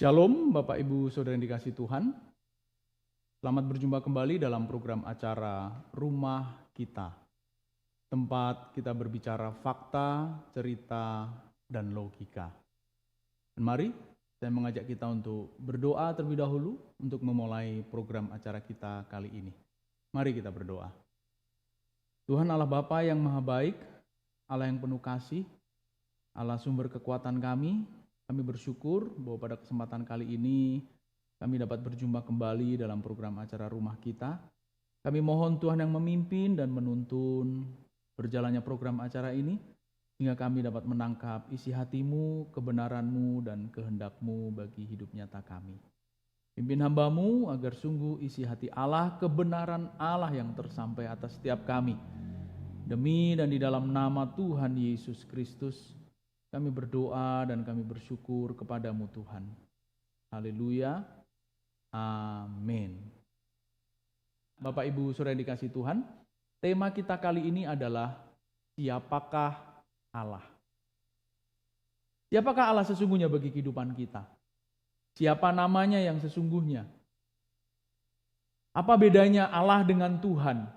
Shalom Bapak Ibu Saudara yang dikasihi Tuhan. Selamat berjumpa kembali dalam program acara Rumah Kita. Tempat kita berbicara fakta, cerita, dan logika. Dan mari saya mengajak kita untuk berdoa terlebih dahulu untuk memulai program acara kita kali ini. Mari kita berdoa. Tuhan Allah Bapa yang Maha Baik, Allah yang penuh kasih, Allah sumber kekuatan kami bersyukur bahwa pada kesempatan kali ini kami dapat berjumpa kembali dalam program acara Rumah Kita. Kami mohon Tuhan yang memimpin dan menuntun berjalannya program acara ini, sehingga kami dapat menangkap isi hati-Mu, kebenaran-Mu, dan kehendak-Mu bagi hidup nyata kami. Pimpin hamba-Mu agar sungguh isi hati Allah, kebenaran Allah yang tersampai atas setiap kami. Demi dan di dalam nama Tuhan Yesus Kristus, kami berdoa dan kami bersyukur kepadamu Tuhan. Haleluya. Amin. Bapak Ibu Saudara yang dikasihi Tuhan, tema kita kali ini adalah siapakah Allah? Siapakah Allah sesungguhnya bagi kehidupan kita? Siapa namanya yang sesungguhnya? Apa bedanya Allah dengan Tuhan?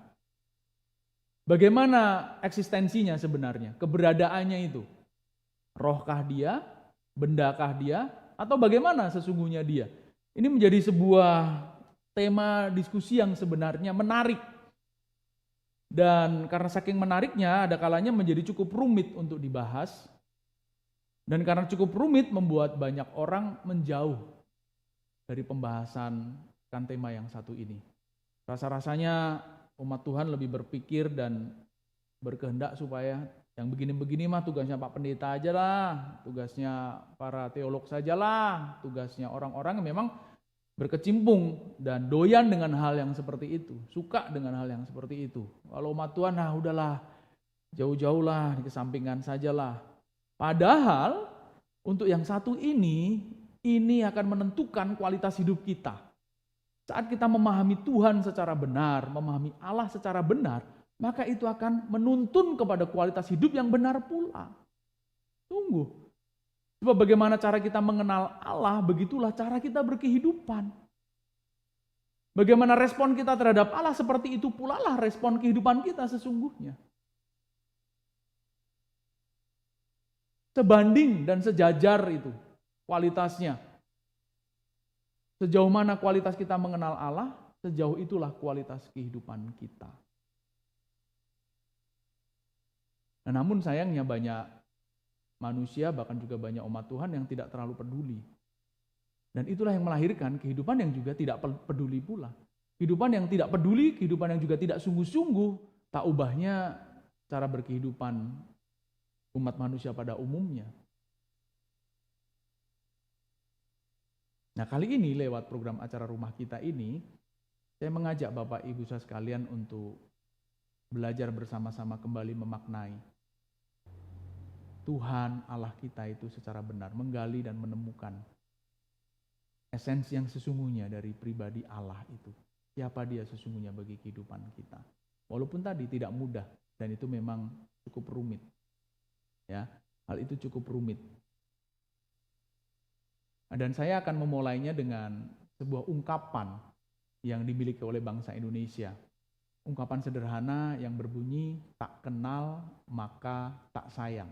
Bagaimana eksistensinya sebenarnya? Keberadaannya itu? Rohkah dia, bendakah dia, atau bagaimana sesungguhnya dia? Ini menjadi sebuah tema diskusi yang sebenarnya menarik. Dan karena saking menariknya, ada kalanya menjadi cukup rumit untuk dibahas. Dan karena cukup rumit membuat banyak orang menjauh dari pembahasan tema yang satu ini. Rasa-rasanya umat Tuhan lebih berpikir dan berkehendak supaya yang begini-begini mah tugasnya Pak Pendeta aja lah, tugasnya para teolog sajalah, tugasnya orang-orang yang memang berkecimpung dan doyan dengan hal yang seperti itu, suka dengan hal yang seperti itu. Kalau umat Tuhan, nah udahlah, jauh-jauh lah, dikesampingkan sajalah. Padahal untuk yang satu ini akan menentukan kualitas hidup kita. Saat kita memahami Tuhan secara benar, memahami Allah secara benar, maka itu akan menuntun kepada kualitas hidup yang benar pula. Tunggu. Sebab bagaimana cara kita mengenal Allah, begitulah cara kita berkehidupan. Bagaimana respon kita terhadap Allah, seperti itu pula lah respon kehidupan kita sesungguhnya. Sebanding dan sejajar itu kualitasnya. Sejauh mana kualitas kita mengenal Allah, sejauh itulah kualitas kehidupan kita. Nah, namun sayangnya banyak manusia, bahkan juga banyak umat Tuhan yang tidak terlalu peduli. Dan itulah yang melahirkan kehidupan yang juga tidak peduli pula. Kehidupan yang tidak peduli, kehidupan yang juga tidak sungguh-sungguh, tak ubahnya cara berkehidupan umat manusia pada umumnya. Nah, kali ini lewat program acara Rumah Kita ini, saya mengajak Bapak Ibu saya sekalian untuk belajar bersama-sama kembali memaknai Tuhan Allah kita itu secara benar, menggali dan menemukan esensi yang sesungguhnya dari pribadi Allah itu. Siapa dia sesungguhnya bagi kehidupan kita. Walaupun tadi tidak mudah dan itu memang cukup rumit. Ya, hal itu cukup rumit. Dan saya akan memulainya dengan sebuah ungkapan yang dimiliki oleh bangsa Indonesia. Ungkapan sederhana yang berbunyi, tak kenal maka tak sayang.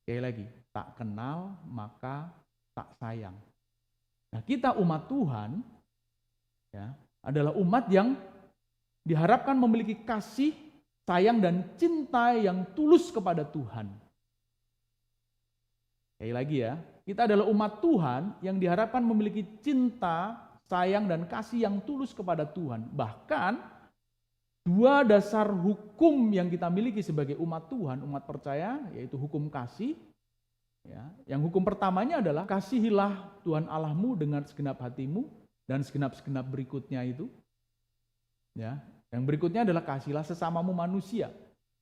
Sekali lagi, tak kenal maka tak sayang. Nah, kita umat Tuhan ya, adalah umat yang diharapkan memiliki kasih, sayang, dan cinta yang tulus kepada Tuhan. Sekali lagi ya, kita adalah umat Tuhan yang diharapkan memiliki cinta, sayang, dan kasih yang tulus kepada Tuhan. Bahkan, dua dasar hukum yang kita miliki sebagai umat Tuhan, umat percaya, yaitu hukum kasih. Ya, yang hukum pertamanya adalah kasihilah Tuhan Allahmu dengan segenap hatimu dan segenap-segenap berikutnya itu. Ya, yang berikutnya adalah kasihilah sesamamu manusia.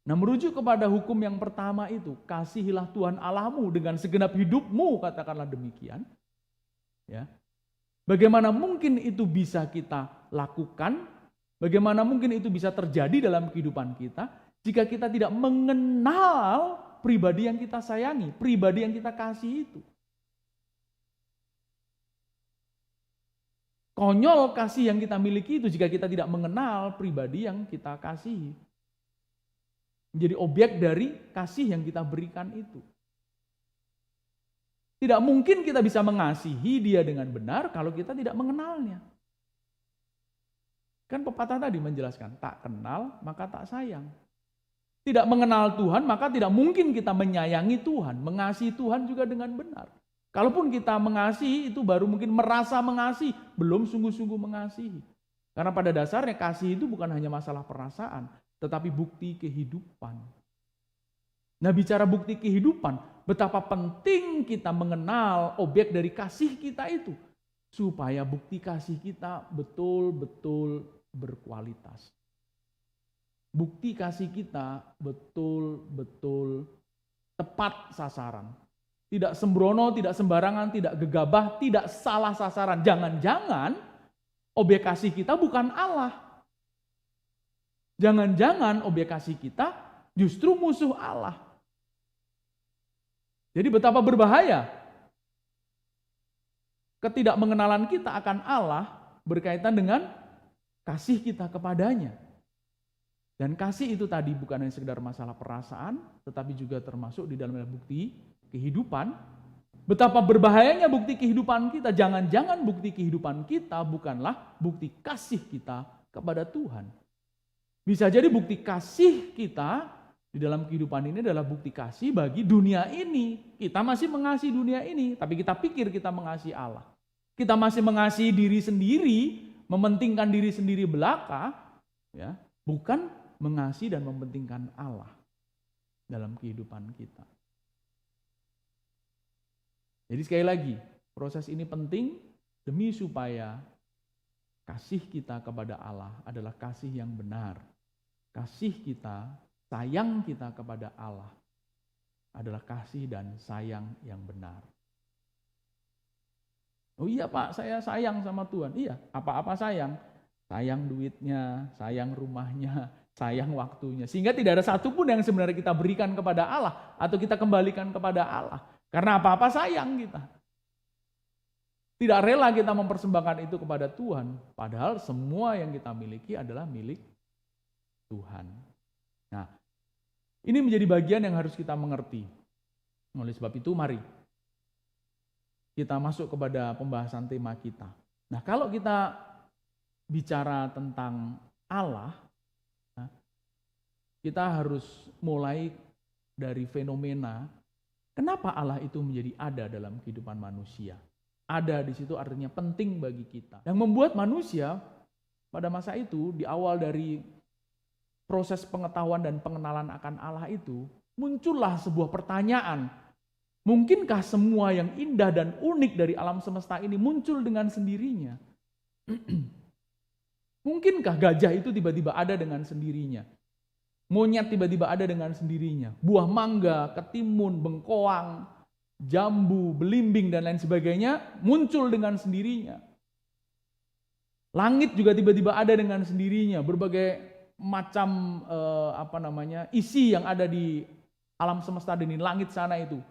Nah, merujuk kepada hukum yang pertama itu, kasihilah Tuhan Allahmu dengan segenap hidupmu, katakanlah demikian. Ya, bagaimana mungkin itu bisa kita lakukan? Bagaimana mungkin itu bisa terjadi dalam kehidupan kita jika kita tidak mengenal pribadi yang kita sayangi, pribadi yang kita kasih itu. Konyol kasih yang kita miliki itu jika kita tidak mengenal pribadi yang kita kasihi. Menjadi objek dari kasih yang kita berikan itu. Tidak mungkin kita bisa mengasihi dia dengan benar kalau kita tidak mengenalnya. Kan pepatah tadi menjelaskan, tak kenal maka tak sayang. Tidak mengenal Tuhan maka tidak mungkin kita menyayangi Tuhan, mengasihi Tuhan juga dengan benar. Kalaupun kita mengasihi itu baru mungkin merasa mengasihi, belum sungguh-sungguh mengasihi. Karena pada dasarnya kasih itu bukan hanya masalah perasaan, tetapi bukti kehidupan. Nah, bicara bukti kehidupan, betapa penting kita mengenal objek dari kasih kita itu. Supaya bukti kasih kita betul-betul berkualitas. Bukti kasih kita betul-betul tepat sasaran. Tidak sembrono, tidak sembarangan, tidak gegabah, tidak salah sasaran. Jangan-jangan objek kasih kita bukan Allah. Jangan-jangan objek kasih kita justru musuh Allah. Jadi betapa berbahaya ketidakmengenalan kita akan Allah berkaitan dengan kasih kita kepadanya. Dan kasih itu tadi bukan hanya sekedar masalah perasaan, tetapi juga termasuk di dalamnya bukti kehidupan. Betapa berbahayanya bukti kehidupan kita. Jangan-jangan bukti kehidupan kita bukanlah bukti kasih kita kepada Tuhan. Bisa jadi bukti kasih kita di dalam kehidupan ini adalah bukti kasih bagi dunia ini. Kita masih mengasihi dunia ini, tapi kita pikir kita mengasihi Allah. Kita masih mengasihi diri sendiri, mementingkan diri sendiri belaka, ya, bukan mengasihi dan mementingkan Allah dalam kehidupan kita. Jadi sekali lagi, proses ini penting demi supaya kasih kita kepada Allah adalah kasih yang benar. Kasih kita, sayang kita kepada Allah adalah kasih dan sayang yang benar. Oh iya Pak, saya sayang sama Tuhan. Iya, apa-apa sayang. Sayang duitnya, sayang rumahnya, sayang waktunya. Sehingga tidak ada satupun yang sebenarnya kita berikan kepada Allah atau kita kembalikan kepada Allah. Karena apa-apa sayang kita. Tidak rela kita mempersembahkan itu kepada Tuhan. Padahal semua yang kita miliki adalah milik Tuhan. Nah, ini menjadi bagian yang harus kita mengerti. Oleh sebab itu mari kita masuk kepada pembahasan tema kita. Nah, kalau kita bicara tentang Allah, kita harus mulai dari fenomena kenapa Allah itu menjadi ada dalam kehidupan manusia. Ada di situ artinya penting bagi kita. Yang membuat manusia pada masa itu di awal dari proses pengetahuan dan pengenalan akan Allah itu muncullah sebuah pertanyaan. Mungkinkah semua yang indah dan unik dari alam semesta ini muncul dengan sendirinya? Mungkinkah gajah itu tiba-tiba ada dengan sendirinya? Monyet tiba-tiba ada dengan sendirinya. Buah mangga, ketimun, bengkoang, jambu, belimbing, dan lain sebagainya muncul dengan sendirinya. Langit juga tiba-tiba ada dengan sendirinya. Berbagai macam isi yang ada di alam semesta ini, langit sana itu.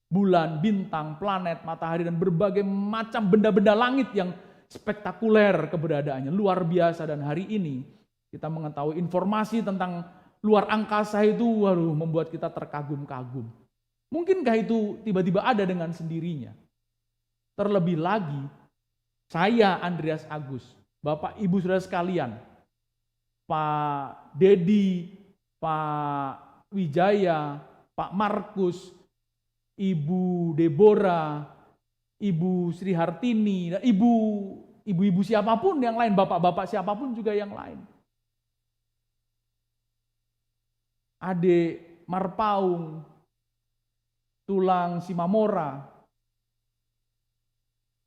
Bulan, bintang, planet, matahari, dan berbagai macam benda-benda langit yang spektakuler keberadaannya, luar biasa. Dan hari ini kita mengetahui informasi tentang luar angkasa itu membuat kita terkagum-kagum. Mungkinkah itu tiba-tiba ada dengan sendirinya? Terlebih lagi, saya Andreas Agus, Bapak Ibu Saudara sekalian, Pak Dedi, Pak Wijaya, Pak Markus, Ibu Deborah, Ibu Sri Hartini, dan ibu-ibu siapapun yang lain, bapak-bapak siapapun juga yang lain. Ade Marpaung, Tulang Simamora,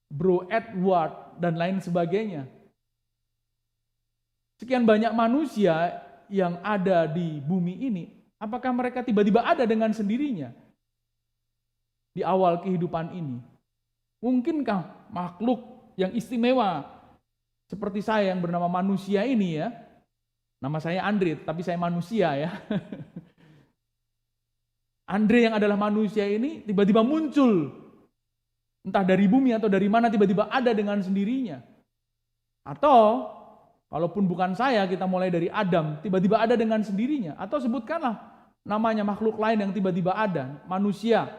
Bro Edward, dan lain sebagainya. Sekian banyak manusia yang ada di bumi ini, apakah mereka tiba-tiba ada dengan sendirinya di awal kehidupan ini? Mungkinkah makhluk yang istimewa seperti saya yang bernama manusia ini ya, nama saya Andre, tapi saya manusia ya. Andre yang adalah manusia ini tiba-tiba muncul, entah dari bumi atau dari mana tiba-tiba ada dengan sendirinya. Atau kalaupun bukan saya, kita mulai dari Adam, tiba-tiba ada dengan sendirinya. Atau sebutkanlah namanya makhluk lain yang tiba-tiba ada, manusia.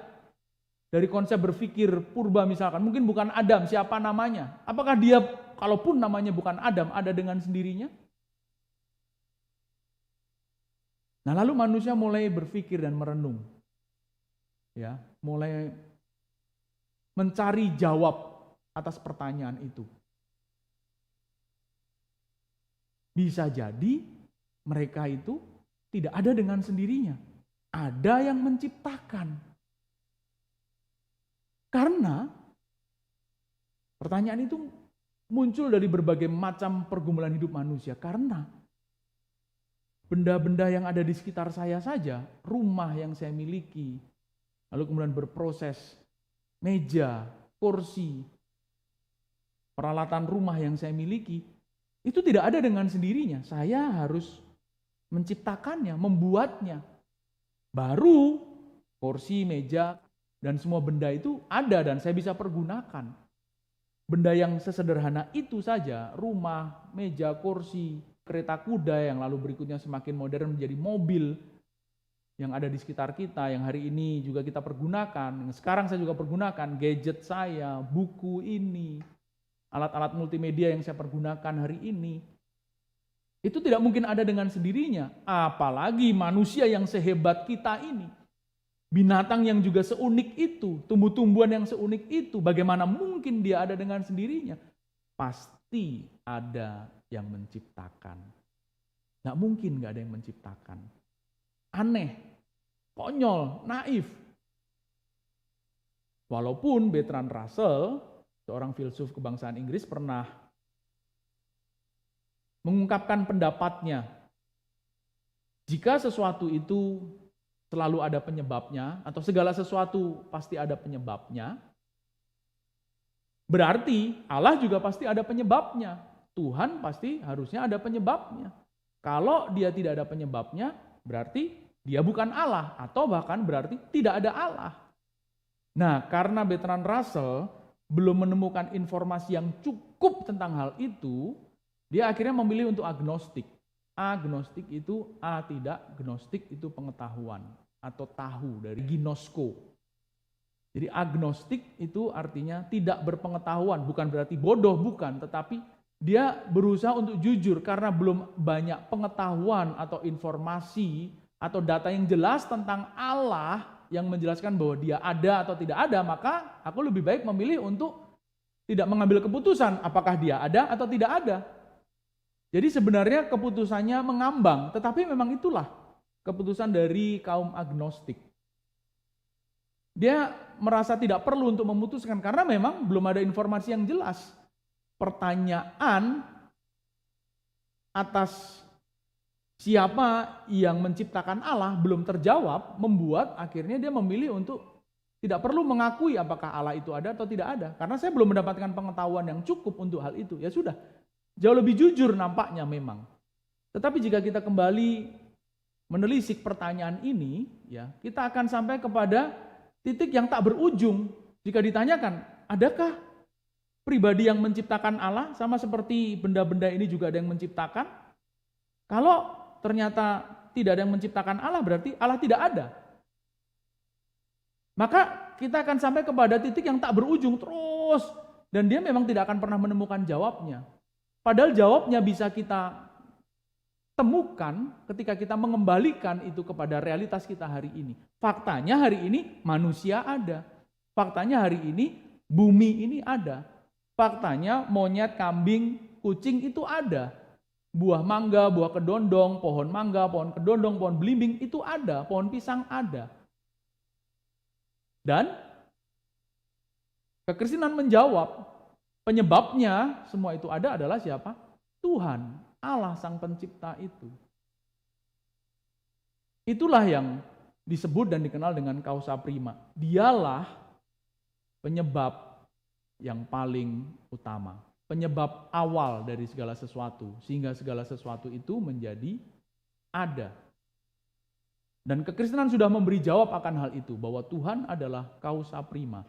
Dari konsep berpikir purba misalkan, mungkin bukan Adam, siapa namanya? Apakah dia, kalaupun namanya bukan Adam, ada dengan sendirinya? Nah, lalu manusia mulai berpikir dan merenung. Ya, mulai mencari jawab atas pertanyaan itu. Bisa jadi mereka itu tidak ada dengan sendirinya. Ada yang menciptakan. Karena pertanyaan itu muncul dari berbagai macam pergumulan hidup manusia. Karena benda-benda yang ada di sekitar saya saja, rumah yang saya miliki, lalu kemudian berproses, meja, kursi, peralatan rumah yang saya miliki, itu tidak ada dengan sendirinya. Saya harus menciptakannya, membuatnya. Baru kursi, meja, dan semua benda itu ada dan saya bisa pergunakan. Benda yang sesederhana itu saja, rumah, meja, kursi, kereta kuda yang lalu berikutnya semakin modern menjadi mobil yang ada di sekitar kita, yang hari ini juga kita pergunakan, yang sekarang saya juga pergunakan, gadget saya, buku ini, alat-alat multimedia yang saya pergunakan hari ini, itu tidak mungkin ada dengan sendirinya, apalagi manusia yang sehebat kita ini, binatang yang juga seunik itu, tumbuh-tumbuhan yang seunik itu, bagaimana mungkin dia ada dengan sendirinya? Pasti ada yang menciptakan. Nggak mungkin nggak ada yang menciptakan. Aneh, konyol, naif. Walaupun Bertrand Russell, seorang filsuf kebangsaan Inggris, pernah mengungkapkan pendapatnya, jika sesuatu itu selalu ada penyebabnya, atau segala sesuatu pasti ada penyebabnya, berarti Allah juga pasti ada penyebabnya. Tuhan pasti harusnya ada penyebabnya. Kalau dia tidak ada penyebabnya, berarti dia bukan Allah, atau bahkan berarti tidak ada Allah. Nah, karena Bertrand Russell belum menemukan informasi yang cukup tentang hal itu, dia akhirnya memilih untuk agnostik. Agnostik itu A tidak, gnostik itu pengetahuan atau tahu dari ginosko. Jadi agnostik itu artinya tidak berpengetahuan, bukan berarti bodoh, bukan, tetapi dia berusaha untuk jujur karena belum banyak pengetahuan atau informasi atau data yang jelas tentang Allah yang menjelaskan bahwa dia ada atau tidak ada, maka aku lebih baik memilih untuk tidak mengambil keputusan apakah dia ada atau tidak ada. Jadi sebenarnya keputusannya mengambang, tetapi memang itulah keputusan dari kaum agnostik. Dia merasa tidak perlu untuk memutuskan karena memang belum ada informasi yang jelas. Pertanyaan atas siapa yang menciptakan Allah belum terjawab, membuat akhirnya dia memilih untuk tidak perlu mengakui apakah Allah itu ada atau tidak ada. Karena saya belum mendapatkan pengetahuan yang cukup untuk hal itu. Ya sudah, jauh lebih jujur nampaknya memang. Tetapi jika kita kembali menelisik pertanyaan ini, ya, kita akan sampai kepada titik yang tak berujung. Jika ditanyakan, adakah pribadi yang menciptakan Allah sama seperti benda-benda ini juga ada yang menciptakan? Kalau ternyata tidak ada yang menciptakan Allah, berarti Allah tidak ada. Maka kita akan sampai kepada titik yang tak berujung terus, dan dia memang tidak akan pernah menemukan jawabnya. Padahal jawabnya bisa kita temukan ketika kita mengembalikan itu kepada realitas kita hari ini. Faktanya hari ini manusia ada. Faktanya hari ini bumi ini ada. Faktanya monyet, kambing, kucing itu ada. Buah mangga, buah kedondong, pohon mangga, pohon kedondong, pohon belimbing itu ada. Pohon pisang ada. Dan kekristenan menjawab, penyebabnya semua itu ada adalah siapa? Tuhan, Allah sang pencipta itu. Itulah yang disebut dan dikenal dengan causa prima. Dialah penyebab yang paling utama. Penyebab awal dari segala sesuatu. Sehingga segala sesuatu itu menjadi ada. Dan kekristenan sudah memberi jawab akan hal itu. Bahwa Tuhan adalah causa prima.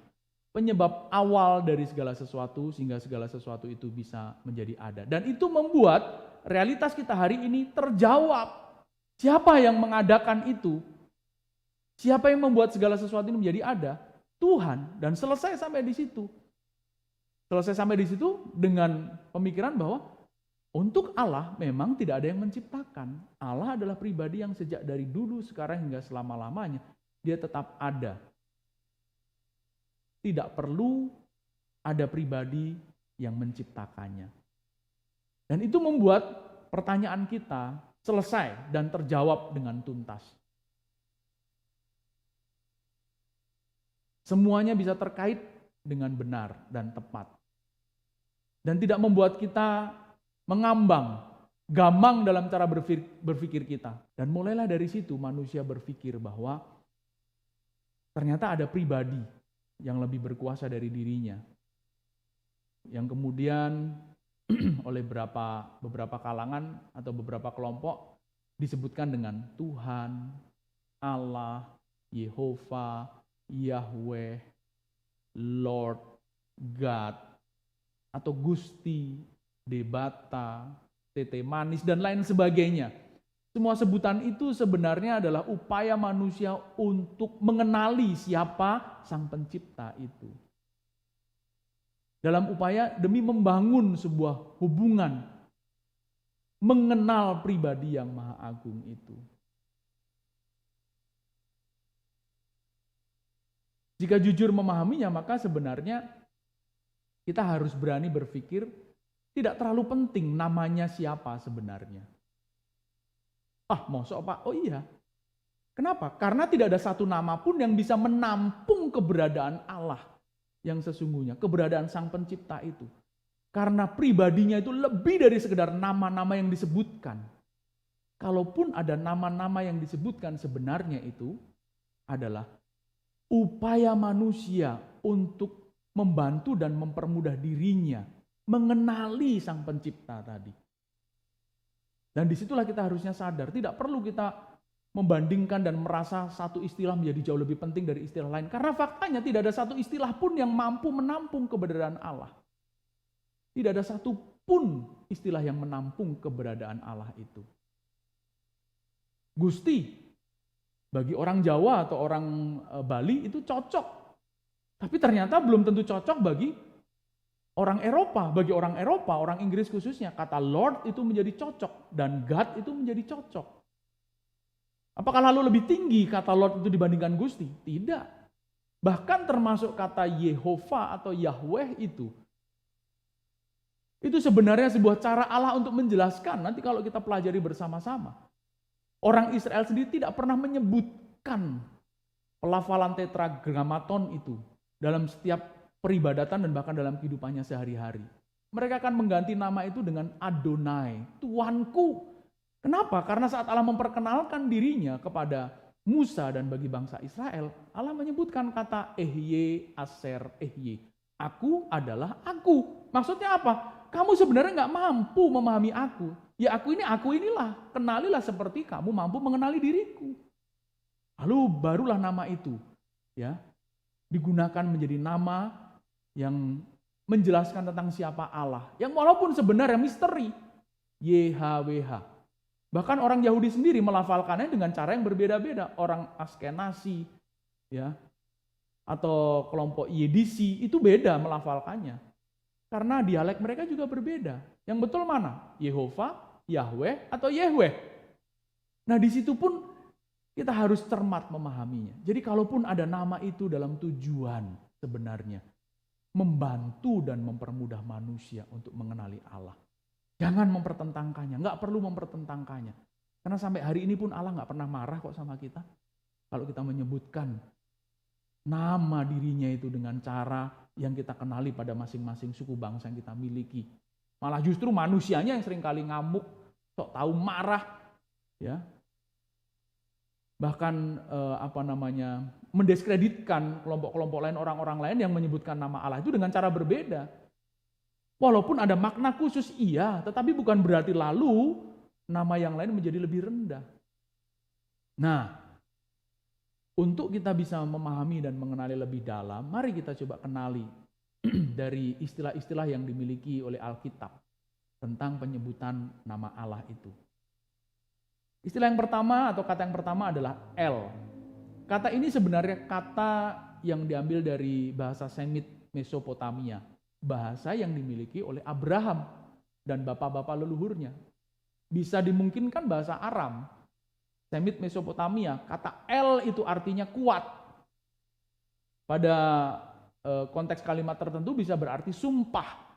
penyebab awal dari segala sesuatu sehingga segala sesuatu itu bisa menjadi ada. Dan itu membuat realitas kita hari ini terjawab. Siapa yang mengadakan itu? Siapa yang membuat segala sesuatu ini menjadi ada? Tuhan. Dan selesai sampai di situ. Selesai sampai di situ dengan pemikiran bahwa untuk Allah memang tidak ada yang menciptakan. Allah adalah pribadi yang sejak dari dulu, sekarang hingga selama-lamanya. Dia tetap ada. Tidak perlu ada pribadi yang menciptakannya. Dan itu membuat pertanyaan kita selesai dan terjawab dengan tuntas. Semuanya bisa terkait dengan benar dan tepat. Dan tidak membuat kita mengambang, gamang dalam cara berpikir kita. Dan mulailah dari situ manusia berpikir bahwa ternyata ada pribadi yang lebih berkuasa dari dirinya. Yang kemudian oleh beberapa kalangan atau beberapa kelompok disebutkan dengan Tuhan, Allah, Yehova, Yahweh, Lord, God, atau Gusti, Debata, Tete Manis, dan lain sebagainya. Semua sebutan itu sebenarnya adalah upaya manusia untuk mengenali siapa Sang Pencipta itu. Dalam upaya demi membangun sebuah hubungan, mengenal pribadi yang Maha Agung itu. Jika jujur memahaminya, maka sebenarnya kita harus berani berpikir tidak terlalu penting namanya siapa sebenarnya. Mosok Pak? Oh iya. Kenapa? Karena tidak ada satu nama pun yang bisa menampung keberadaan Allah yang sesungguhnya, keberadaan Sang Pencipta itu. Karena pribadinya itu lebih dari sekedar nama-nama yang disebutkan. Kalaupun ada nama-nama yang disebutkan, sebenarnya itu adalah upaya manusia untuk membantu dan mempermudah dirinya mengenali Sang Pencipta tadi. Dan disitulah kita harusnya sadar, tidak perlu kita membandingkan dan merasa satu istilah menjadi jauh lebih penting dari istilah lain. Karena faktanya tidak ada satu istilah pun yang mampu menampung keberadaan Allah. Tidak ada satu pun istilah yang menampung keberadaan Allah itu. Gusti, bagi orang Jawa atau orang Bali itu cocok. Tapi ternyata belum tentu cocok bagi orang Eropa. Bagi orang Eropa, orang Inggris khususnya, kata Lord itu menjadi cocok dan God itu menjadi cocok. Apakah lalu lebih tinggi kata Lord itu dibandingkan Gusti? Tidak. Bahkan termasuk kata Yehova atau Yahweh itu sebenarnya sebuah cara Allah untuk menjelaskan. Nanti kalau kita pelajari bersama-sama. Orang Israel sendiri tidak pernah menyebutkan pelafalan tetragrammaton itu dalam setiap peribadatan dan bahkan dalam kehidupannya sehari-hari. Mereka akan mengganti nama itu dengan Adonai, Tuanku. Kenapa? Karena saat Allah memperkenalkan dirinya kepada Musa dan bagi bangsa Israel, Allah menyebutkan kata Ehye, Aser, Ehye. Aku adalah aku. Maksudnya apa? Kamu sebenarnya nggak mampu memahami aku. Ya aku inilah. Kenalilah seperti kamu mampu mengenali diriku. Lalu barulah nama itu ya digunakan menjadi nama yang menjelaskan tentang siapa Allah. Yang walaupun sebenarnya misteri. YHWH. Bahkan orang Yahudi sendiri melafalkannya dengan cara yang berbeda-beda. Orang Askenazi ya atau kelompok Yedisi itu beda melafalkannya. Karena dialek mereka juga berbeda. Yang betul mana? Yehova, Yahweh, atau Yehweh? Nah di situ pun kita harus cermat memahaminya. Jadi kalaupun ada nama itu dalam tujuan sebenarnya membantu dan mempermudah manusia untuk mengenali Allah. Jangan mempertentangkannya, nggak perlu mempertentangkannya. Karena sampai hari ini pun Allah nggak pernah marah kok sama kita. Kalau kita menyebutkan nama dirinya itu dengan cara yang kita kenali pada masing-masing suku bangsa yang kita miliki. Malah justru manusianya yang seringkali ngamuk, sok tahu marah, ya. Bahkan mendiskreditkan kelompok-kelompok lain, orang-orang lain yang menyebutkan nama Allah itu dengan cara berbeda. Walaupun ada makna khusus iya, tetapi bukan berarti lalu nama yang lain menjadi lebih rendah. Nah, Untuk kita bisa memahami dan mengenali lebih dalam, mari kita coba kenali dari istilah-istilah yang dimiliki oleh Alkitab tentang penyebutan nama Allah itu. Istilah yang pertama atau kata yang pertama adalah El. Kata ini sebenarnya kata yang diambil dari bahasa Semit Mesopotamia, bahasa yang dimiliki oleh Abraham dan bapak-bapak leluhurnya. Bisa dimungkinkan bahasa Aram, Semit Mesopotamia, kata El itu artinya kuat. Pada konteks kalimat tertentu bisa berarti sumpah.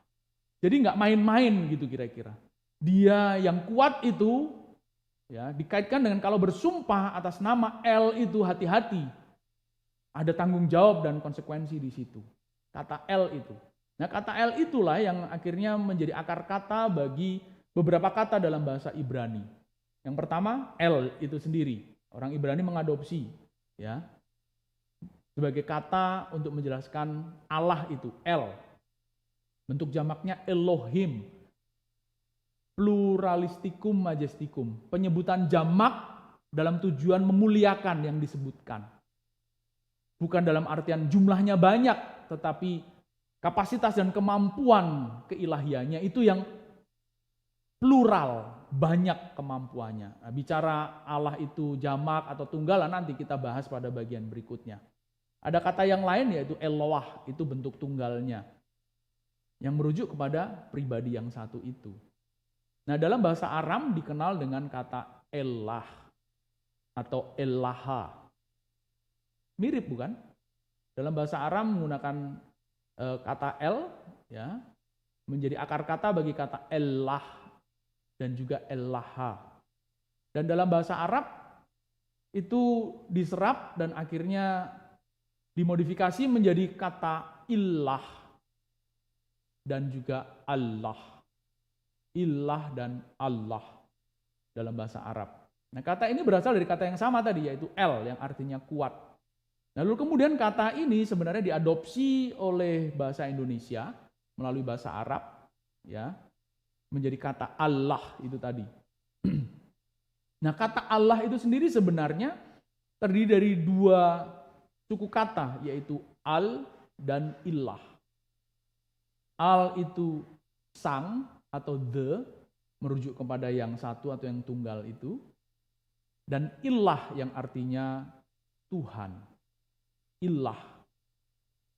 Jadi nggak main-main gitu kira-kira. Dia yang kuat itu ya dikaitkan dengan kalau bersumpah atas nama El itu hati-hati. Ada tanggung jawab dan konsekuensi di situ. Kata El itu. Nah kata El itulah yang akhirnya menjadi akar kata bagi beberapa kata dalam bahasa Ibrani. Yang pertama, El itu sendiri. Orang Ibrani mengadopsi ya sebagai kata untuk menjelaskan Allah itu, El. Bentuk jamaknya Elohim. Pluralistikum majestikum. Penyebutan jamak dalam tujuan memuliakan yang disebutkan. Bukan dalam artian jumlahnya banyak, tetapi kapasitas dan kemampuan keilahiannya itu yang plural, banyak kemampuannya. Nah, bicara Allah itu jamak atau tunggal nanti kita bahas pada bagian berikutnya. Ada kata yang lain yaitu Eloah, itu bentuk tunggalnya. Yang merujuk kepada pribadi yang satu itu. Nah dalam bahasa Aram dikenal dengan kata Elah atau Elaha. Mirip bukan? Dalam bahasa Aram menggunakan kata El ya, menjadi akar kata bagi kata Elah dan juga Elaha. Dan dalam bahasa Arab itu diserap dan akhirnya dimodifikasi menjadi kata ilah dan juga Allah. Ilah dan Allah dalam bahasa Arab. Nah kata ini berasal dari kata yang sama tadi yaitu El yang artinya kuat. Nah, lalu kemudian kata ini sebenarnya diadopsi oleh bahasa Indonesia melalui bahasa Arab ya. Menjadi kata Allah itu tadi. Nah kata Allah itu sendiri sebenarnya terdiri dari dua suku kata yaitu Al dan Ilah. Al itu sang atau the, merujuk kepada yang satu atau yang tunggal itu. Dan Ilah yang artinya Tuhan. Ilah,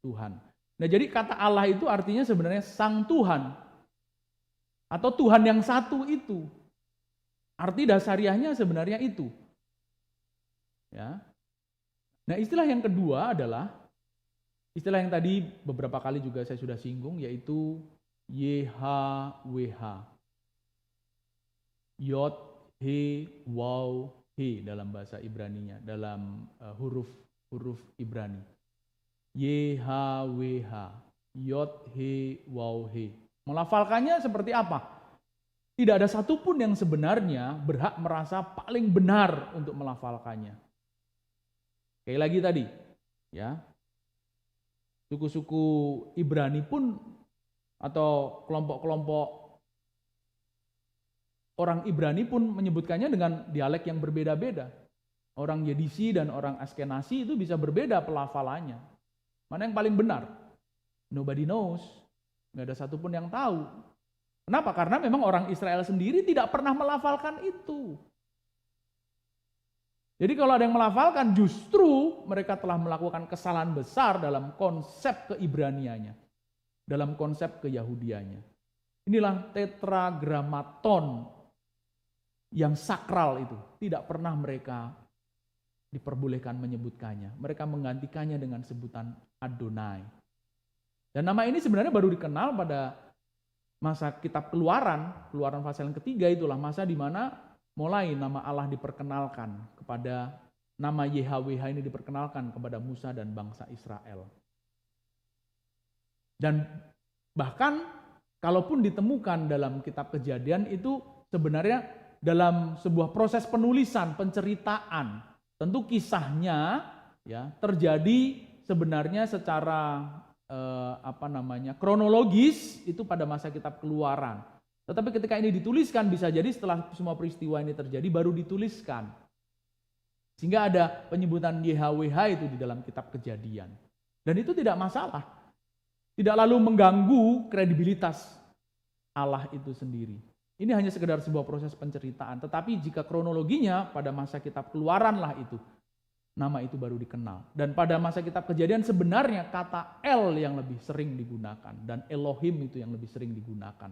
Tuhan. Nah jadi kata Allah itu artinya sebenarnya sang Tuhan. Atau Tuhan yang satu itu. Arti dasariahnya sebenarnya itu. Ya. Nah istilah yang kedua adalah, istilah yang tadi beberapa kali juga saya sudah singgung, yaitu YHWH. Yod, He, Waw, He dalam bahasa Ibraninya, dalam huruf Ibrani. YHWH. Yod, He, Waw, He. Melafalkannya seperti apa? Tidak ada satupun yang sebenarnya berhak merasa paling benar untuk melafalkannya. Kayak lagi tadi, ya. Suku-suku Ibrani pun atau kelompok-kelompok orang Ibrani pun menyebutkannya dengan dialek yang berbeda-beda. Orang Yedisi dan orang Askenasi itu bisa berbeda pelafalannya. Mana yang paling benar? Nobody knows. Nggak ada satupun yang tahu. Kenapa? Karena memang orang Israel sendiri tidak pernah melafalkan itu. Jadi kalau ada yang melafalkan, justru mereka telah melakukan kesalahan besar dalam konsep keibranianya, dalam konsep keyahudiannya. Inilah tetragrammaton yang sakral itu. Tidak pernah mereka diperbolehkan menyebutkannya. Mereka menggantikannya dengan sebutan Adonai. Dan nama ini sebenarnya baru dikenal pada masa kitab Keluaran pasal yang ketiga itulah masa di mana mulai nama Allah diperkenalkan kepada nama YHWH ini diperkenalkan kepada Musa dan bangsa Israel. Dan bahkan kalaupun ditemukan dalam kitab Kejadian itu sebenarnya dalam sebuah proses penulisan, penceritaan, tentu kisahnya ya terjadi sebenarnya secara kronologis itu pada masa kitab Keluaran. Tetapi ketika ini dituliskan bisa jadi setelah semua peristiwa ini terjadi baru dituliskan. Sehingga ada penyebutan YHWH itu di dalam kitab Kejadian. Dan itu tidak masalah. Tidak lalu mengganggu kredibilitas Allah itu sendiri. Ini hanya sekedar sebuah proses penceritaan. Tetapi jika kronologinya pada masa kitab Keluaran lah itu, nama itu baru dikenal. Dan pada masa kitab Kejadian sebenarnya kata El yang lebih sering digunakan. Dan Elohim itu yang lebih sering digunakan.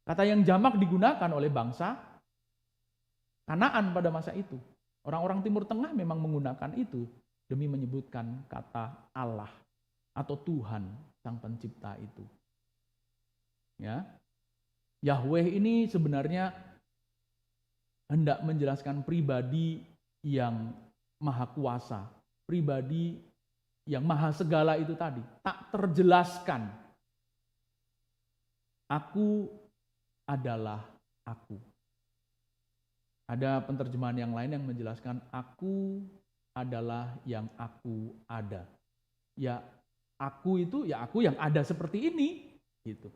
Kata yang jamak digunakan oleh bangsa Kanaan pada masa itu. Orang-orang Timur Tengah memang menggunakan itu demi menyebutkan kata Allah atau Tuhan Sang Pencipta itu. Ya. Yahweh ini sebenarnya hendak menjelaskan pribadi yang maha kuasa, pribadi yang maha segala itu tadi, tak terjelaskan. Aku adalah aku. Ada penerjemahan yang lain yang menjelaskan aku adalah yang aku ada. Ya, aku itu ya aku yang ada seperti ini, gitu.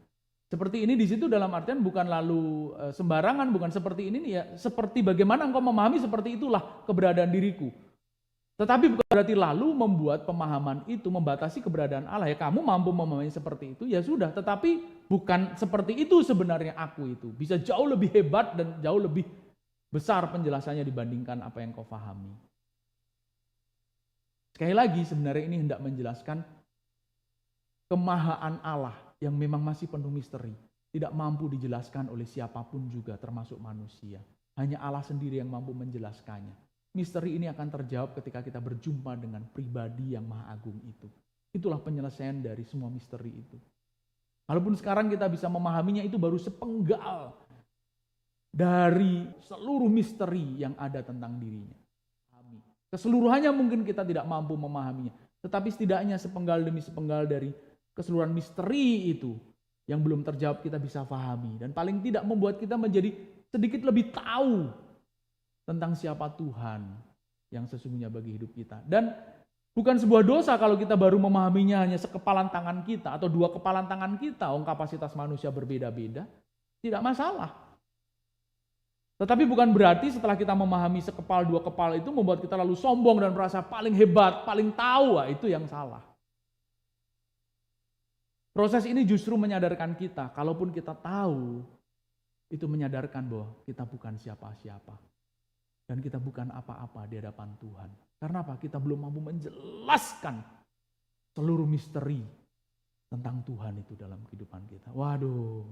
Seperti ini di situ dalam artian bukan lalu sembarangan, bukan seperti ini ya, seperti bagaimana engkau memahami seperti itulah keberadaan diriku. Tetapi bukan berarti lalu membuat pemahaman itu membatasi keberadaan Allah. Ya kamu mampu memahami seperti itu, ya sudah. Tetapi bukan seperti itu sebenarnya aku itu. Bisa jauh lebih hebat dan jauh lebih besar penjelasannya dibandingkan apa yang kau pahami. Sekali lagi sebenarnya ini hendak menjelaskan kemahaan Allah yang memang masih penuh misteri, tidak mampu dijelaskan oleh siapapun juga termasuk manusia. Hanya Allah sendiri yang mampu menjelaskannya. Misteri ini akan terjawab ketika kita berjumpa dengan pribadi yang maha agung itu. Itulah penyelesaian dari semua misteri itu. Walaupun sekarang kita bisa memahaminya, itu baru sepenggal dari seluruh misteri yang ada tentang dirinya. Keseluruhannya mungkin kita tidak mampu memahaminya, tetapi setidaknya sepenggal demi sepenggal dari keseluruhan misteri itu yang belum terjawab kita bisa pahami. Dan paling tidak membuat kita menjadi sedikit lebih tahu tentang siapa Tuhan yang sesungguhnya bagi hidup kita. Dan bukan sebuah dosa kalau kita baru memahaminya hanya sekepalan tangan kita atau dua kepalan tangan kita. Kapasitas manusia berbeda-beda, tidak masalah. Tetapi bukan berarti setelah kita memahami sekepal dua kepal itu membuat kita lalu sombong dan merasa paling hebat, paling tahu. Itu yang salah. Proses ini justru menyadarkan kita, kalaupun kita tahu, itu menyadarkan bahwa kita bukan siapa-siapa. Dan kita bukan apa-apa di hadapan Tuhan. Karena apa? Kita belum mampu menjelaskan seluruh misteri tentang Tuhan itu dalam kehidupan kita. Waduh,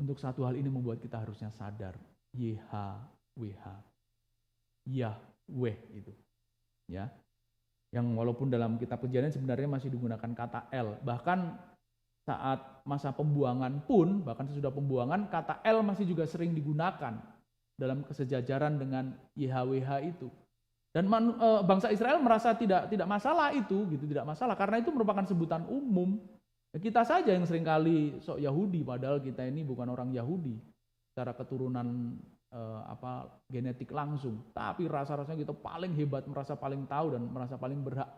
untuk satu hal ini membuat kita harusnya sadar. YHWH. Yahweh itu. Ya. Yang walaupun dalam kitab Kejadian sebenarnya masih digunakan kata El. Bahkan saat masa pembuangan pun, bahkan sesudah pembuangan, kata El masih juga sering digunakan dalam kesejajaran dengan YHWH itu. Dan bangsa Israel merasa tidak masalah itu, gitu, tidak masalah karena itu merupakan sebutan umum. Kita saja yang seringkali sok Yahudi, padahal kita ini bukan orang Yahudi secara keturunan genetik langsung, tapi rasa-rasanya kita paling hebat, merasa paling tahu dan merasa paling berhak.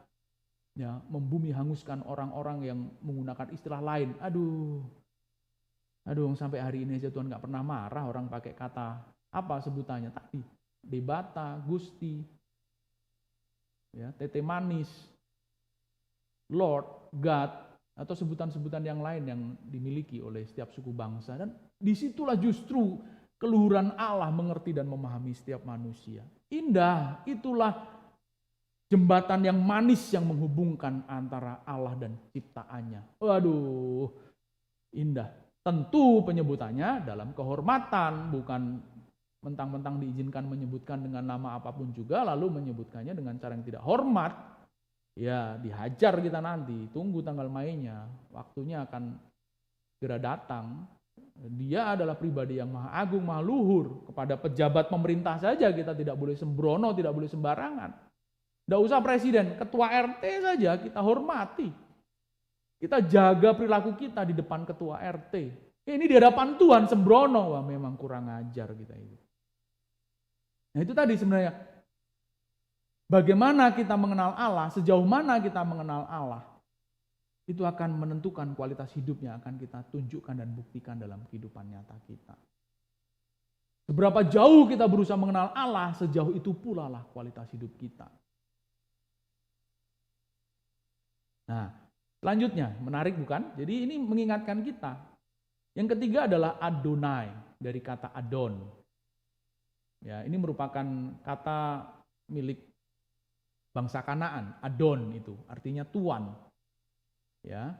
Ya, membumi hanguskan orang-orang yang menggunakan istilah lain. Aduh, sampai hari ini aja Tuhan gak pernah marah orang pakai kata apa sebutannya tadi, debata, gusti, ya, tete manis, Lord, God, atau sebutan-sebutan yang lain yang dimiliki oleh setiap suku bangsa. Dan disitulah justru keluhuran Allah mengerti dan memahami setiap manusia. Indah, itulah jembatan yang manis yang menghubungkan antara Allah dan ciptaannya. Waduh, indah. Tentu penyebutannya dalam kehormatan, bukan mentang-mentang diizinkan menyebutkan dengan nama apapun juga, lalu menyebutkannya dengan cara yang tidak hormat. Ya, dihajar kita nanti, tunggu tanggal mainnya, waktunya akan segera datang. Dia adalah pribadi yang maha agung, maha luhur. Kepada pejabat pemerintah saja kita tidak boleh sembrono, tidak boleh sembarangan. Tidak usah presiden, ketua RT saja kita hormati. Kita jaga perilaku kita di depan ketua RT. Ini di hadapan Tuhan sembrono, wah memang kurang ajar kita itu. Nah itu tadi sebenarnya. Bagaimana kita mengenal Allah, sejauh mana kita mengenal Allah, itu akan menentukan kualitas hidup yang akan kita tunjukkan dan buktikan dalam kehidupan nyata kita. Seberapa jauh kita berusaha mengenal Allah, sejauh itu pula lah kualitas hidup kita. Nah, selanjutnya, menarik bukan? Jadi ini mengingatkan kita. Yang ketiga adalah Adonai, dari kata Adon. Ya, ini merupakan kata milik bangsa Kanaan. Adon itu artinya tuan. Ya.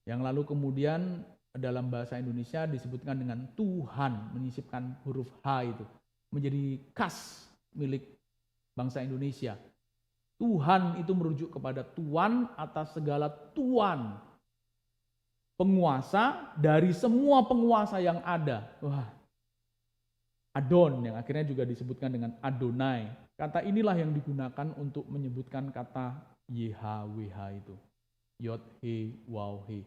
Yang lalu kemudian dalam bahasa Indonesia disebutkan dengan Tuhan, menyisipkan huruf H itu. Menjadi khas milik bangsa Indonesia. Tuhan itu merujuk kepada Tuan atas segala tuan. Penguasa dari semua penguasa yang ada. Wah, Adon yang akhirnya juga disebutkan dengan Adonai. Kata inilah yang digunakan untuk menyebutkan kata YHWH itu. Yod, He, Waw, He.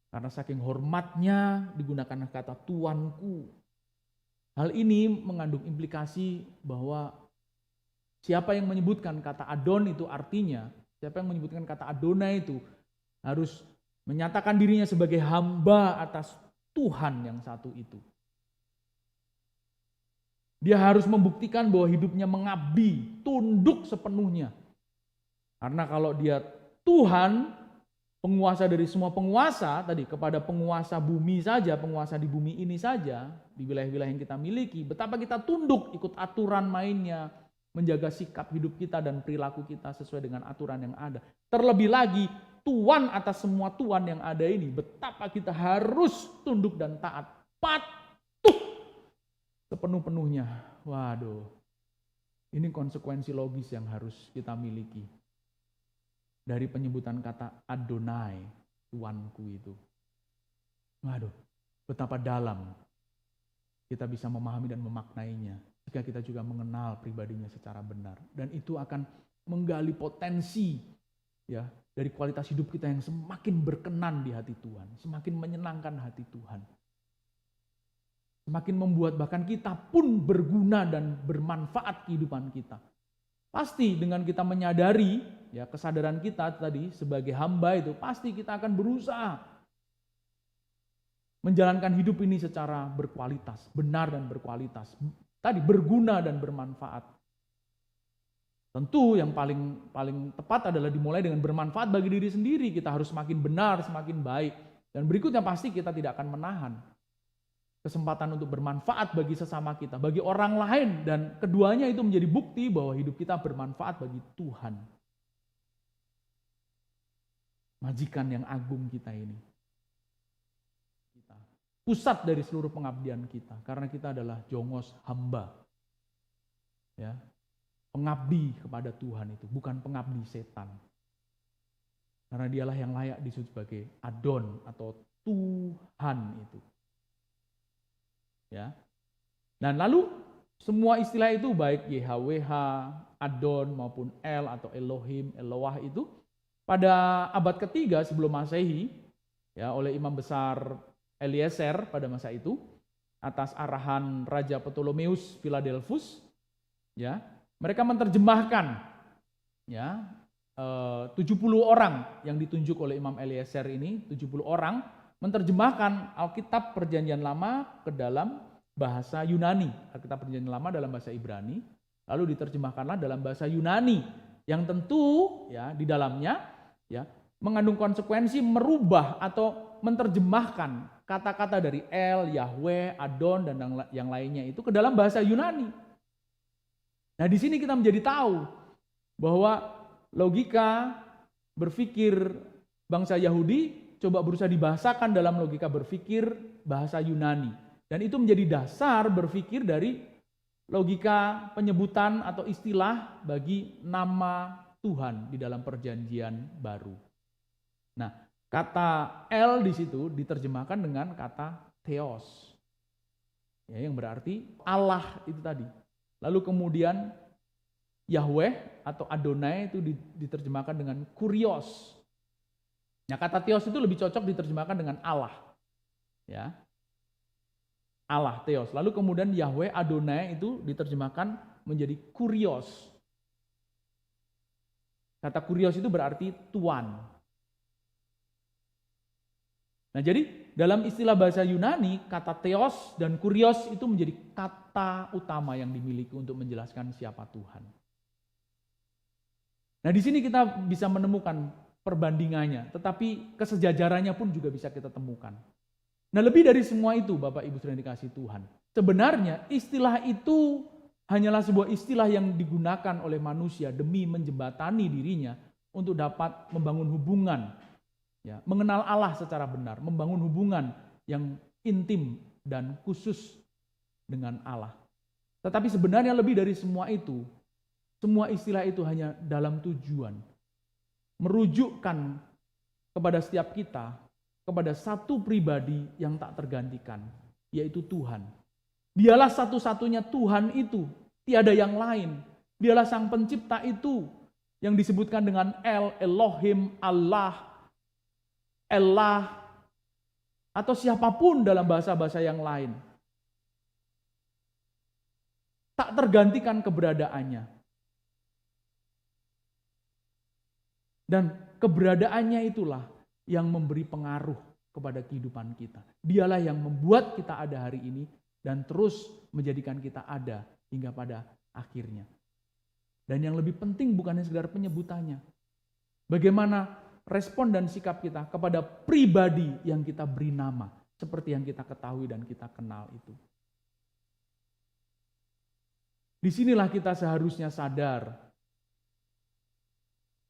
Karena saking hormatnya digunakan kata tuanku. Hal ini mengandung implikasi bahwa siapa yang menyebutkan kata Adon itu artinya, siapa yang menyebutkan kata Adonai itu harus menyatakan dirinya sebagai hamba atas Tuhan yang satu itu. Dia harus membuktikan bahwa hidupnya mengabdi, tunduk sepenuhnya. Karena kalau dia Tuhan, penguasa dari semua penguasa, tadi kepada penguasa bumi saja, penguasa di bumi ini saja, di wilayah-wilayah yang kita miliki, betapa kita tunduk ikut aturan mainnya, menjaga sikap hidup kita dan perilaku kita sesuai dengan aturan yang ada. Terlebih lagi, Tuan atas semua Tuan yang ada ini, betapa kita harus tunduk dan taat, patuh sepenuh-penuhnya. Waduh, ini konsekuensi logis yang harus kita miliki. Dari penyebutan kata Adonai, Tuanku itu. Waduh, betapa dalam kita bisa memahami dan memaknainya jika kita juga mengenal pribadinya secara benar. Dan itu akan menggali potensi ya dari kualitas hidup kita yang semakin berkenan di hati Tuhan, semakin menyenangkan hati Tuhan. Semakin membuat bahkan kita pun berguna dan bermanfaat kehidupan kita. Pasti dengan kita menyadari, ya kesadaran kita tadi sebagai hamba itu, pasti kita akan berusaha menjalankan hidup ini secara berkualitas, benar dan berkualitas. Tadi berguna dan bermanfaat. Tentu yang paling tepat adalah dimulai dengan bermanfaat bagi diri sendiri. Kita harus semakin benar, semakin baik. Dan berikutnya pasti kita tidak akan menahan kesempatan untuk bermanfaat bagi sesama kita, bagi orang lain, dan keduanya itu menjadi bukti bahwa hidup kita bermanfaat bagi Tuhan. Majikan yang agung kita ini. Pusat dari seluruh pengabdian kita, karena kita adalah jongos hamba. Ya, pengabdi kepada Tuhan itu, bukan pengabdi setan. Karena dialah yang layak disebut sebagai Adon atau Tuhan itu. Ya. Dan lalu semua istilah itu baik YHWH, Adon maupun El atau Elohim, Eloah itu pada abad ketiga sebelum Masehi ya oleh Imam Besar Eliezer pada masa itu atas arahan Raja Ptolemeus Philadelphus ya, mereka menerjemahkan ya 70 orang yang ditunjuk oleh Imam Eliezer ini, 70 orang menerjemahkan Alkitab Perjanjian Lama ke dalam bahasa Yunani. Alkitab Perjanjian Lama dalam bahasa Ibrani, lalu diterjemahkanlah dalam bahasa Yunani yang tentu ya di dalamnya ya mengandung konsekuensi merubah atau menerjemahkan kata-kata dari El, Yahweh, Adon dan yang lainnya itu ke dalam bahasa Yunani. Nah, di sini kita menjadi tahu bahwa logika berpikir bangsa Yahudi coba berusaha dibahasakan dalam logika berpikir bahasa Yunani. Dan itu menjadi dasar berpikir dari logika penyebutan atau istilah bagi nama Tuhan di dalam perjanjian baru. Nah, kata El di situ diterjemahkan dengan kata Theos. Ya, yang berarti Allah itu tadi. Lalu kemudian Yahweh atau Adonai itu diterjemahkan dengan Kurios. Nah, kata Theos itu lebih cocok diterjemahkan dengan Allah. Ya. Allah, Theos. Lalu kemudian Yahweh, Adonai itu diterjemahkan menjadi Kurios. Kata Kurios itu berarti Tuan. Nah, jadi dalam istilah bahasa Yunani, kata theos dan kurios itu menjadi kata utama yang dimiliki untuk menjelaskan siapa Tuhan. Nah, di sini kita bisa menemukan perbandingannya, tetapi kesejajarannya pun juga bisa kita temukan. Nah, lebih dari semua itu, Bapak Ibu saudara yang dikasihi Tuhan, sebenarnya istilah itu hanyalah sebuah istilah yang digunakan oleh manusia demi menjembatani dirinya untuk dapat membangun hubungan, ya, mengenal Allah secara benar, membangun hubungan yang intim dan khusus dengan Allah. Tetapi sebenarnya lebih dari semua itu, semua istilah itu hanya dalam tujuan merujukkan kepada setiap kita, kepada satu pribadi yang tak tergantikan, yaitu Tuhan. Dialah satu-satunya Tuhan itu, tiada yang lain. Dialah sang pencipta itu, yang disebutkan dengan Elohim, Allah, atau siapapun dalam bahasa-bahasa yang lain. Tak tergantikan keberadaannya. Dan keberadaannya itulah yang memberi pengaruh kepada kehidupan kita. Dialah yang membuat kita ada hari ini dan terus menjadikan kita ada hingga pada akhirnya. Dan yang lebih penting bukannya sekedar penyebutannya. Bagaimana respon dan sikap kita kepada pribadi yang kita beri nama, seperti yang kita ketahui dan kita kenal itu. Disinilah kita seharusnya sadar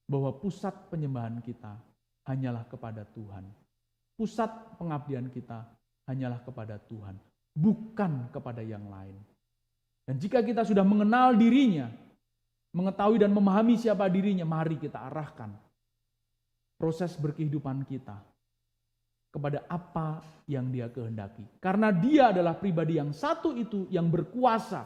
bahwa pusat penyembahan kita hanyalah kepada Tuhan. Pusat pengabdian kita hanyalah kepada Tuhan, bukan kepada yang lain. Dan jika kita sudah mengenal dirinya, mengetahui dan memahami siapa dirinya, mari kita arahkan proses berkehidupan kita kepada apa yang Dia kehendaki. Karena Dia adalah pribadi yang satu itu yang berkuasa,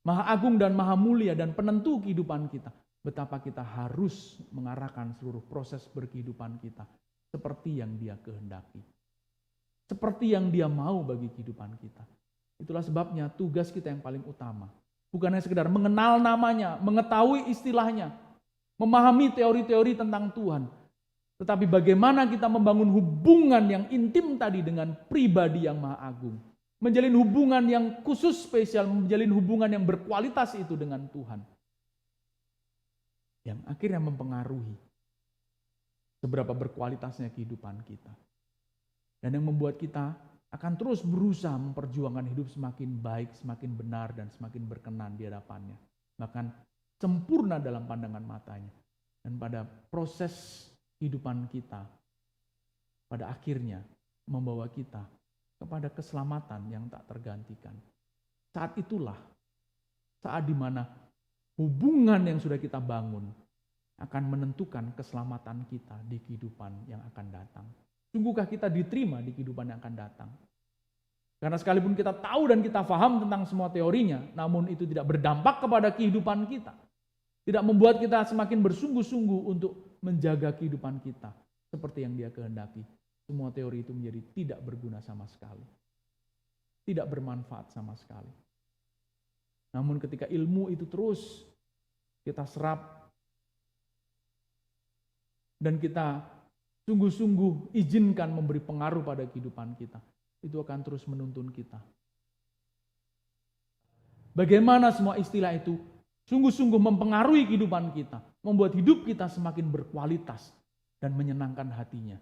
Maha Agung dan Maha Mulia dan penentu kehidupan kita. Betapa kita harus mengarahkan seluruh proses berkehidupan kita seperti yang Dia kehendaki. Seperti yang Dia mau bagi kehidupan kita. Itulah sebabnya tugas kita yang paling utama. Bukan hanya sekedar mengenal namanya, mengetahui istilahnya, memahami teori-teori tentang Tuhan. Tetapi bagaimana kita membangun hubungan yang intim tadi dengan pribadi yang Maha Agung. Menjalin hubungan yang khusus spesial, menjalin hubungan yang berkualitas itu dengan Tuhan. Yang akhirnya mempengaruhi seberapa berkualitasnya kehidupan kita. Dan yang membuat kita akan terus berusaha memperjuangkan hidup semakin baik, semakin benar, dan semakin berkenan di hadapannya. Bahkan sempurna dalam pandangan matanya. Dan pada proses kehidupan kita, pada akhirnya membawa kita kepada keselamatan yang tak tergantikan. Saat itulah, saat dimana hubungan yang sudah kita bangun akan menentukan keselamatan kita di kehidupan yang akan datang. Sungguhkah kita diterima di kehidupan yang akan datang? Karena sekalipun kita tahu dan kita paham tentang semua teorinya, namun itu tidak berdampak kepada kehidupan kita. Tidak membuat kita semakin bersungguh-sungguh untuk menjaga kehidupan kita seperti yang Dia kehendaki. Semua teori itu menjadi tidak berguna sama sekali. Tidak bermanfaat sama sekali. Namun ketika ilmu itu terus kita serap dan kita sungguh-sungguh izinkan memberi pengaruh pada kehidupan kita, itu akan terus menuntun kita. Bagaimana semua istilah itu sungguh-sungguh mempengaruhi kehidupan kita, membuat hidup kita semakin berkualitas dan menyenangkan hatinya.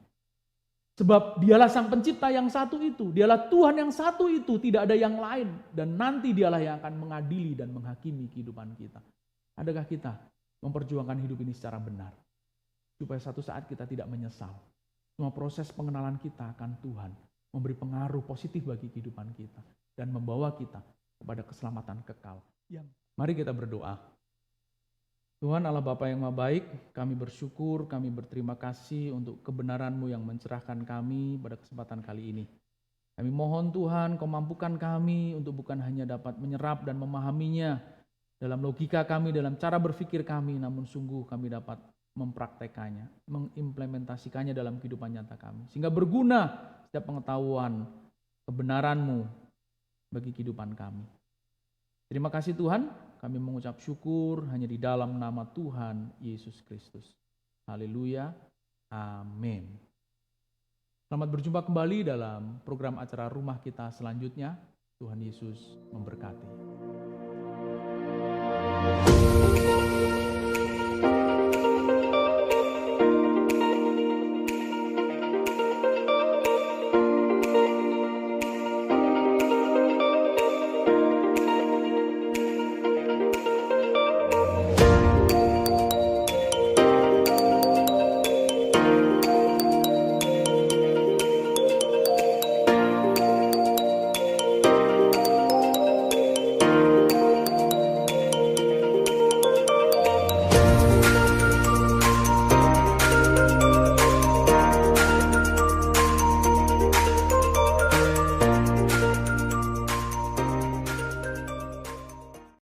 Sebab Dialah sang pencipta yang satu itu, Dialah Tuhan yang satu itu, tidak ada yang lain. Dan nanti Dialah yang akan mengadili dan menghakimi kehidupan kita. Adakah kita memperjuangkan hidup ini secara benar? Supaya satu saat kita tidak menyesal. Semua proses pengenalan kita akan Tuhan memberi pengaruh positif bagi kehidupan kita. Dan membawa kita kepada keselamatan kekal. Mari kita berdoa. Tuhan Allah Bapa yang Maha Baik, kami bersyukur, kami berterima kasih untuk kebenaran-Mu yang mencerahkan kami pada kesempatan kali ini. Kami mohon Tuhan, Kau mampukan kami untuk bukan hanya dapat menyerap dan memahaminya dalam logika kami, dalam cara berpikir kami, namun sungguh kami dapat mempraktekannya, mengimplementasikannya dalam kehidupan nyata kami. Sehingga berguna setiap pengetahuan kebenaran-Mu bagi kehidupan kami. Terima kasih Tuhan, kami mengucap syukur hanya di dalam nama Tuhan Yesus Kristus. Haleluya. Amin. Selamat berjumpa kembali dalam program acara Rumah Kita selanjutnya. Tuhan Yesus memberkati.